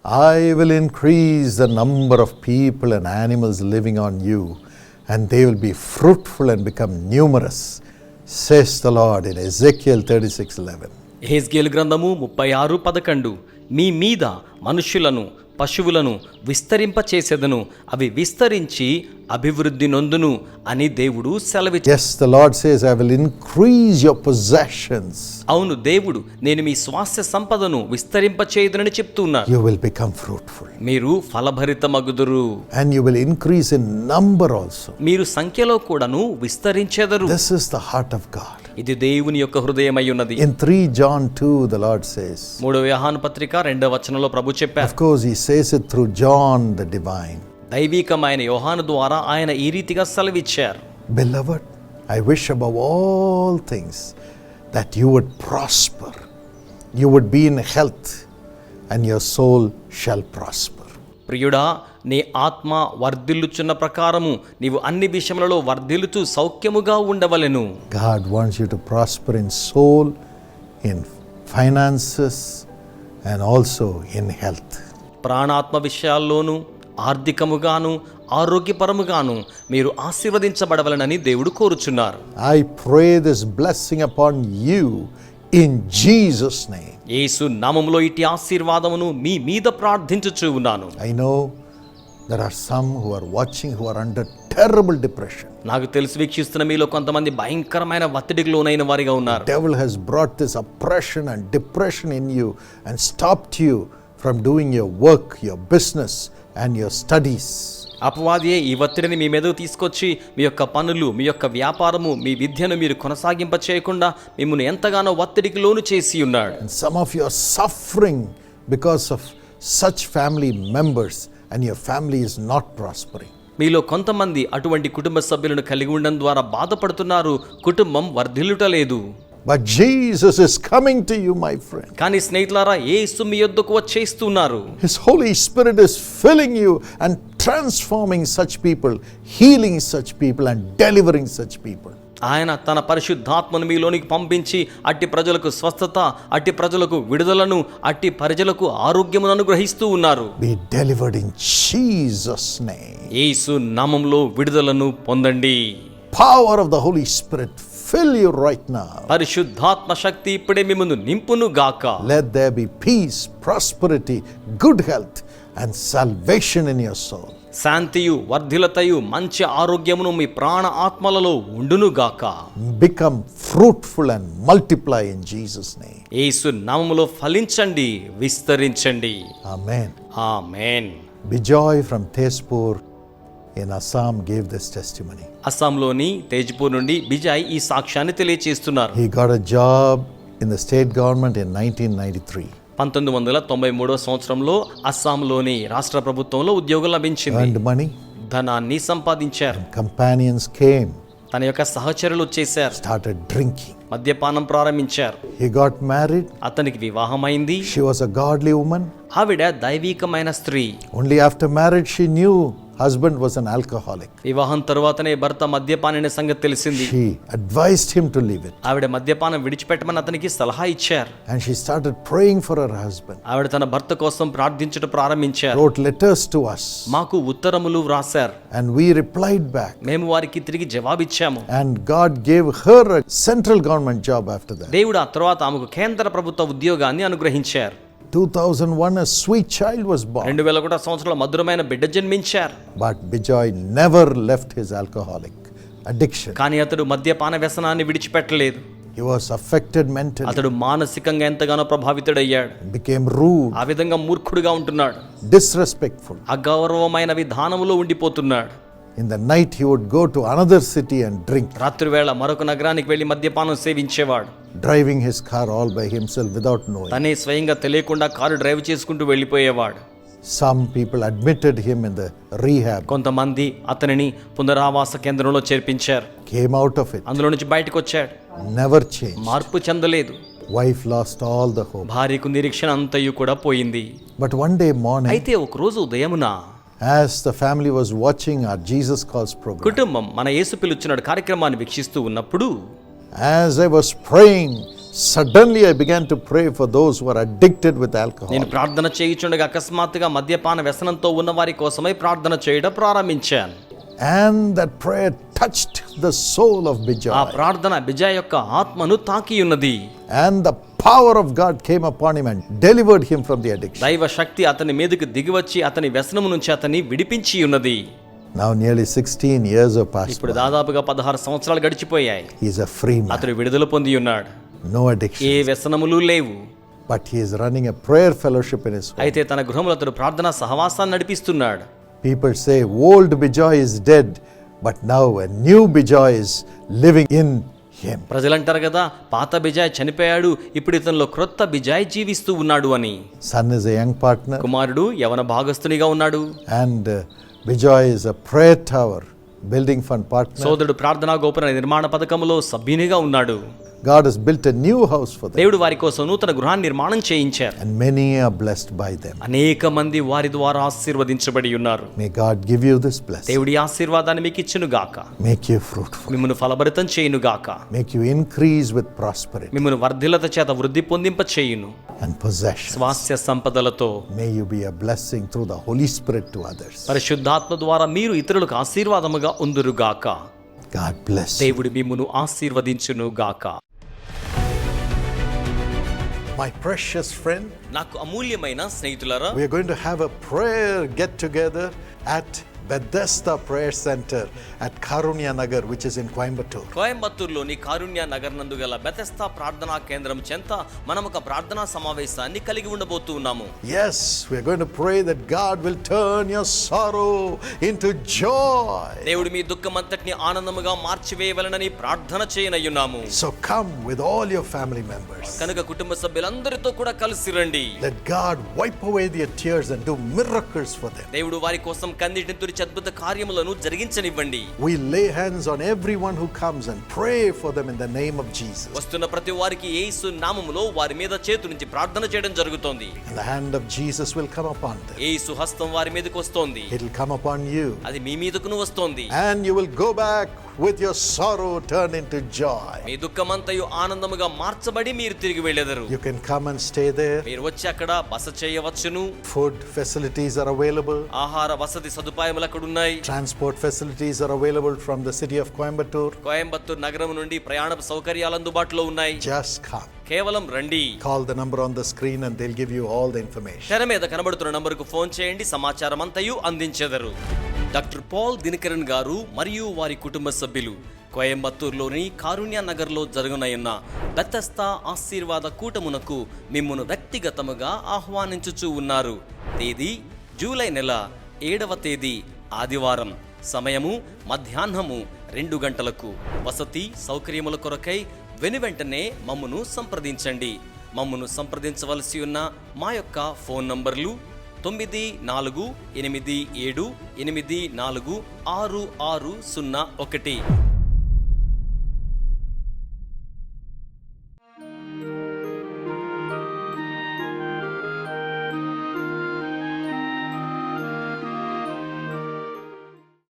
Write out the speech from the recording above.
I will increase the number of people and animals living on you, and they will be fruitful and become numerous, says the Lord in Ezekiel 36:11. యెహెజ్కేలు గ్రంథము 36:11. మీ మీద మనుష్యులను పశువులను విస్తరింపచేసెదను, అవి విస్తరించి అభివృద్ధి నొందును అని దేవుడు సెలవిచ్చాడు. Yes, the Lord says, I will increase your possessions. అవును, దేవుడు నేను మీ స్వాస్థ్య సంపదను విస్తరింపచేయుదునని చెప్తున్నారు. You will become fruitful. మీరు ఫలభరితమగుదురు. And you will increase in number also. మీరు సంఖ్యలో కూడాను విస్తరించెదరు. This is the heart of God. ఇది దేవుని యొక్క హృదయమై ఉన్నది. In 3 John 2, the Lord says. 3వ యోహాను పత్రిక 2వ వచనంలో ప్రభు చెప్పారు. Of course, he says it through John the divine. దైవికమైన యోహాను ద్వారా ఆయన ఈ రీతిగా సెలవిచ్చారు. Beloved, I wish above all things that you would prosper, you would be in health, and your soul shall prosper. ప్రియుడా, నీ ఆత్మ వర్ధిల్లుచున్న ప్రకారము నీవు అన్ని విషయములలో వర్ధిల్లుచు సౌఖ్యముగా ఉండవలెను. God wants you to prosper in soul, in finances, and also in health. ప్రాణాత్మ విషయాల్లోనూ ఆర్థికముగాను ఆరోగ్యపరముగాను మీరు ఆశీర్వదించబడవలనని దేవుడు కోరుచున్నారు. I pray this blessing upon you in Jesus' name. యేసు నామములో ఇట్టి ఆశీర్వాదమును మీ మీద ప్రార్థించుచు ఉన్నాను. I know there are some who are watching who are under terrible depression. నాకు తెలిసి వీక్షిస్తున్న మీలో కొంతమంది భయంకరమైన ఒత్తిడికి లోనైన వారిగా ఉన్నారు. Devil has brought this oppression and depression in you and stopped you from doing your work, your business and your studies. అపవాదియే ఈ ఒత్తిడిని మీ మీదకు తీసుకొచ్చి మీ యొక్క పనులు, మీ యొక్క వ్యాపారము, మీ విద్యను మీరు కొనసాగింప చేయకుండా మిమ్మల్ని ఎంతగానో ఒత్తిడికి లోను చేసి ఉన్నాడు. And some of you are suffering because of such family members and your family is not prospering. మీలో కొంతమంది అటువంటి కుటుంబ సభ్యులను కలిగి ఉండడం ద్వారా బాధపడుతున్నారు, కుటుంబం వర్ధిల్లుటలేదు. But Jesus is coming to you, my friend. కానీ స్నేహితులారా, యేసు మీ యొద్దకు వచ్చేస్తున్నారు. His Holy Spirit is filling you and transforming such people, healing such people and delivering such people. ఆయన తన పరిశుద్ధాత్మను మీలోనికి పంపించి అట్టి ప్రజలకు స్వస్థత, అట్టి ప్రజలకు విడుదలను, అట్టి ప్రజలకు ఆరోగ్యమును అనుగ్రహిస్తూ ఉన్నారు. Be delivered in Jesus' name. యేసు నామములో విడుదలను పొందండి. Power of the Holy Spirit fill you right now. పరిశుద్ధాత్మ శక్తి ఇప్పుడే మిమ్మును నింపును గాక. Let there be peace, prosperity, good health and salvation in your soul. శాంతియు వర్ధిలతయు మంచి ఆరోగ్యమును మీ ప్రాణ ఆత్మలలో ఉండును గాక. Become fruitful and multiply in Jesus' name. యేసు నామములో ఫలించండి, విస్తరించండి. Amen. Amen. Bijoy from Tezpur in Assam gave this testimony. అస్సాంలోని తేజ్పూర్ నుండి బిజాయ్ ఈ సాక్ష్యాన్ని తెలియజేస్తున్నారు. He got a job in the state government in 1993. 1993వ సంవత్సరంలో అస్సాంలోని రాష్ట్ర ప్రభుత్వంలో ఉద్యోగం లభించింది. Earned money. ధనాన్ని సంపాదించారు. Companions came. తన యొక్క సహచరులు వచ్చేసారు. Started drinking. మద్యపానం ప్రారంభించారు. He got married. అతనికి వివాహమైంది. She was a godly woman. ఆవిడ దైవికమైన స్త్రీ. Only after marriage she knew husband was an alcoholic. వివాహం తరువాతనే భర్త మద్యపాననే సంగతి తెలిసింది. She advised him to leave it. ఆవిడ మద్యపానం విడిచిపెట్టమని అతనికి సలహా ఇచ్చారు. And she started praying for her husband. ఆవిడ తన భర్త కోసం ప్రార్థించడం ప్రారంభించారు. Wrote letters to us. మాకు ఉత్తరములు వ్రాసారు. And we replied back. మేము వారికి తిరిగి జవాబిచ్చాము. And God gave her a central government job after that. దేవుడు ఆ తర్వాత ఆమెకు కేంద్ర ప్రభుత్వ ఉద్యోగాన్ని అనుగ్రహించారు. 2001 a sweet child was born. 2001 సంవత్సరంలో మధురమైన బిడ్డ జన్మించారు. But Bijoy never left his alcoholic addiction. కానీ అతడు మద్యపాన వ్యసనాన్ని విడిచిపెట్టలేదు. He was affected mentally. అతడు మానసికంగా ఎంతగానో ప్రభావితుడయ్యాడు. Became rude. ఆ విధంగా మూర్ఖుడిగా ఉంటున్నాడు. Disrespectful. అగౌరవమైన విధానములో ఉండిపోతున్నాడు. In the night he would go to another city and drink. రాత్రి వేళ మరొక నగరానికి వెళ్లి మద్యపానం సేవించేవాడు. Driving his car all by himself without knowing. తనే స్వయంగా తెలియకుండా కారు డ్రైవ్ చేసుకుంటూ వెళ్ళిపోయేవాడు. Some people admitted him in the rehab. కొంతమంది అతనిని పునరావాస కేంద్రంలో చేర్పించారు. Came out of it. అందులో నుంచి బయటకు వచ్చాడు. Never changed. మార్పు చెందలేదు. Wife lost all the hope. భార్యకు నిరీక్షణ అంతయు కూడా పోయింది. But one day morning, అయితే ఒక రోజు ఉదయమున as the family was watching our Jesus Calls program, కుటుంబం మన యేసు పిలుచున్నాడు కార్యక్రమాన్ని వీక్షిస్తూ ఉన్నప్పుడు, as I was praying Suddenly I began to pray for those who are addicted with alcohol. నేను ప్రార్థన చేయుచుండగా అకస్మాత్తుగా మద్యపాన వ్యసనంతో ఉన్న వారి కోసమై ప్రార్థన చేయడం ప్రారంభించాను. And that prayer touched the soul of ఆ Bijay. ప్రార్థన బిజాయ్ యొక్క ఆత్మను తాకి ఉన్నది. And the power of God came upon him and delivered him from the addiction. దైవ శక్తి అతని మీదకి దిగివచ్చి అతని వ్యసనము నుంచి అతన్ని విడిపించి ఉన్నది. Now nearly 16 years have passed ఇప్పుడు by. దాదాపుగా 16 సంవత్సరాలు గడిచిపోయాయి. He is a free man. అతడు విడుదల పొంది ఉన్నాడు. No addiction. ఏ వ్యసనములు లేవు. But he is running a prayer fellowship in his home. అయితే తన గృహంలో అతడు ప్రార్థనా సహవాసాన్ని నడిపిస్తున్నాడు. People say old Bijay is dead, but now a new Bijay is living in him. ప్రజలంటారు కదా, పాత బిజాయ్ చనిపోయాడు, ఇప్పుడు ఇతనిలో క్రొత్త బిజాయ్ జీవిస్తూ ఉన్నాడు అని. Son is a young partner, కుమారుడు యవన భాగస్థునిగా ఉన్నాడు. and Bijay is a prayer tower building fund partner. సోదరుడు ప్రార్థనా గోపుర నిర్మాణ పథకంలో సభ్యునిగా ఉన్నాడు. God has built a new house for them, దేవుడు వారి కోసం నూతన గృహాన్ని నిర్మాణం చేయించారు. and many are blessed by them. అనేక మంది వారి ద్వారా ఆశీర్వదించబడి ఉన్నారు. May God give you this blessing, దేవుడి ఆశీర్వాదాన్ని మీకు ఇచ్చును గాక. make you fruitful, మిమ్మును ఫలభరితం చేయును గాక. make you increase with prosperity మిమ్మును వర్ధిల్లత చేత వృద్ధి పొందింప చేయును. and possession. స్వాస్థ్య సంపదలతో May you be a blessing through the Holy Spirit to others. పరిశుద్ధాత్మ ద్వారా మీరు ఇతరులకు ఆశీర్వాదముగా ఉందురు గాక. God bless you. దేవుడు మిమ్మును ఆశీర్వదించును గాక. My precious friend, నాకు అమూల్యమైన స్నేహితులారా, we are going to have a prayer get together at Bethesda Prayer Center at Karunya Nagar, which is in Coimbatore. కోయంబత్తూరులోని కారుణ్య నగర్ నందు గల బెతెస్దా ప్రార్థనా కేంద్రం చెంత మనం ఒక ప్రార్థనా సమావేశాన్ని కలిగి ఉండబోతూ ఉన్నాము. Yes, we are going to pray that God will turn your sorrow into joy. దేవుడు మీ దుఃఖమంతటిని ఆనందముగా మార్చివేయవలెనని ప్రార్థన చేయనయ్యున్నాము. So come with all your family members. కనుక కుటుంబ సభ్యులందరితో కూడా కలిసి రండి. Let God wipe away their tears and do miracles for them. దేవుడు వారి కోసం కన్నీటిని తుడిచి అద్భుత కార్యములను జరిగించనివ్వండి. We lay hands on everyone who comes and pray for them in the name of Jesus. వస్తున్న ప్రతి వారికి యేసు నామములో వారి మీద చేతు నుంచి ప్రార్థన చేయడం జరుగుతోంది. And the hand of Jesus will come upon them. యేసు హస్తం వారి మీదకి వస్తోంది. It will come upon you. అది మీ మీదకును వస్తోంది. And you will go back with your sorrow turned into joy. మీ దుఃఖమంతయు ఆనందముగా మార్చబడి మీరు తిరిగి వెళ్ళెదరు. You can come and stay there. మీరు వచ్చి అక్కడ బస చేయవచ్చును. Food facilities are available. ఆహార వసతి సదుపాయములు అక్కడ ఉన్నాయి. Transport facilities are available from the city of Coimbatore. Coimbatore నగరం నుండి ప్రయాణ సౌకర్యాలు అందుబాటులో ఉన్నాయి. Just come. కేవలం రండి. Call the number on the screen and they'll give you all the information. తెర మీద కనబడుతున్న నంబరుకు ఫోన్ చేయండి, సమాచారం అంతయు అందించెదరు. డాక్టర్ పాల్ దినకరన్ గారు మరియు వారి కుటుంబ సభ్యులు కోయంబత్తూరులోని కారుణ్య నగర్లో జరగనున్న బెతెస్దా ఆశీర్వాద కూటమునకు మిమ్మును వ్యక్తిగతముగా ఆహ్వానించుచూ ఉన్నారు. తేదీ జూలై నెల 7వ తేదీ ఆదివారం. సమయము మధ్యాహ్నము 2 గంటలకు. వసతి సౌకర్యముల కొరకై వెనువెంటనే మమ్మును సంప్రదించండి. మమ్మును సంప్రదించవలసి ఉన్న మా యొక్క ఫోన్ నంబర్లు 9487846601